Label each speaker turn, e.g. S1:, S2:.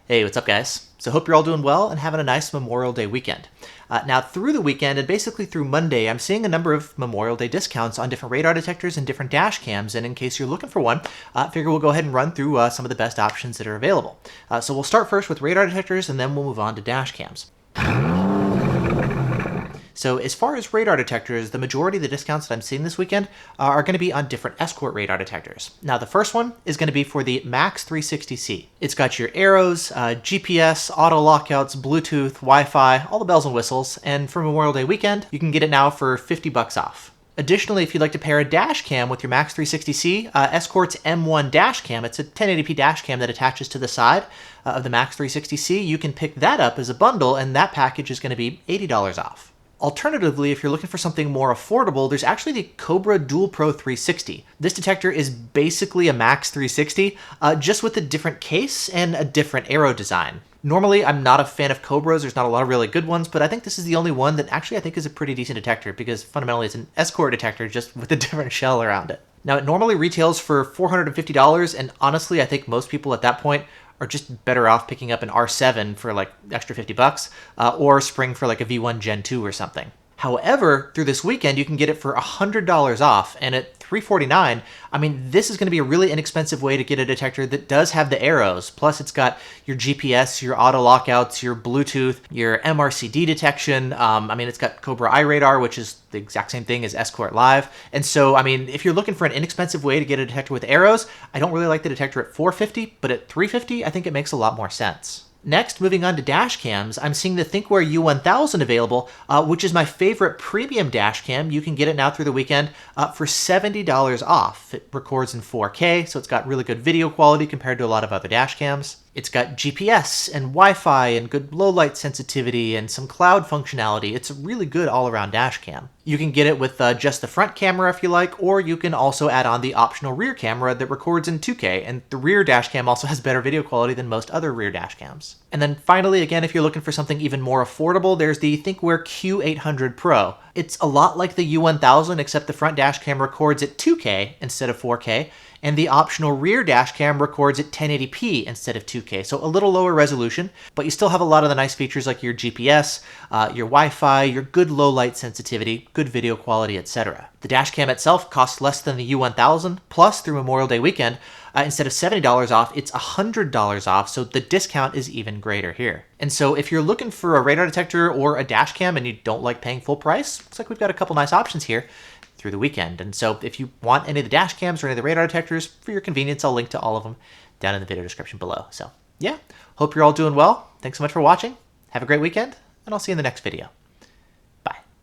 S1: Hey, what's up guys? So hope you're all doing well and having a nice Memorial Day weekend. Now through the weekend and basically through Monday, I'm seeing a number of Memorial Day discounts on different radar detectors and different dash cams. And in case you're looking for one, I figure we'll go ahead and run through some of the best options that are available. So we'll start first with radar detectors and then we'll move on to dash cams. So as far as radar detectors, the majority of the discounts that I'm seeing this weekend are going to be on different Escort radar detectors. Now the first one is going to be for the Max 360C. It's got your arrows, GPS, auto lockouts, Bluetooth, Wi-Fi, all the bells and whistles, and for Memorial Day weekend, you can get it now for $50 off. Additionally, if you'd like to pair a dash cam with your Max 360C, Escort's M1 dash cam, it's a 1080p dash cam that attaches to the side of the Max 360C, you can pick that up as a bundle and that package is going to be $80 off. Alternatively, if you're looking for something more affordable, there's actually the Cobra DualPro 360. This detector is basically a Max 360, just with a different case and a different arrow design. Normally, I'm not a fan of Cobras, there's not a lot of really good ones, but I think this is the only one that actually I think is a pretty decent detector because fundamentally it's an Escort detector just with a different shell around it. Now, it normally retails for $450, and honestly, I think most people at that point are just better off picking up an R7 for like extra $50, or Spring for like a V1 Gen 2 or something. However, through this weekend, you can get it for $100 off, and at $349, I mean, this is going to be a really inexpensive way to get a detector that does have the arrows. Plus, it's got your GPS, your auto lockouts, your Bluetooth, your MRCD detection. I mean, it's got Cobra iRadar, which is the exact same thing as Escort Live. And so, I mean, if you're looking for an inexpensive way to get a detector with arrows, I don't really like the detector at $450, but at $350, I think it makes a lot more sense. Next, moving on to dash cams, I'm seeing the Thinkware U1000 available, which is my favorite premium dash cam. You can get it now through the weekend for $70 off. It records in 4K, so it's got really good video quality compared to a lot of other dash cams. It's got GPS and Wi-Fi and good low light sensitivity and some cloud functionality. It's a really good all-around dash cam. You can get it with just the front camera if you like, or you can also add on the optional rear camera that records in 2K, and the rear dash cam also has better video quality than most other rear dash cams. And then finally, again, if you're looking for something even more affordable, there's the Thinkware Q800 Pro. It's a lot like the U1000, except the front dash cam records at 2K instead of 4K, and the optional rear dash cam records at 1080p instead of 2K, so a little lower resolution, but you still have a lot of the nice features like your GPS, your Wi-Fi, your good low light sensitivity, good video quality, etc. The dash cam itself costs less than the U1000, plus through Memorial Day weekend, instead of $70 off, it's $100 off, so the discount is even greater here. And so if you're looking for a radar detector or a dash cam and you don't like paying full price, looks like we've got a couple nice options here through the weekend. And so if you want any of the dash cams or any of the radar detectors, for your convenience, I'll link to all of them down in the video description below. So yeah, hope you're all doing well. Thanks so much for watching. Have a great weekend, and I'll see you in the next video.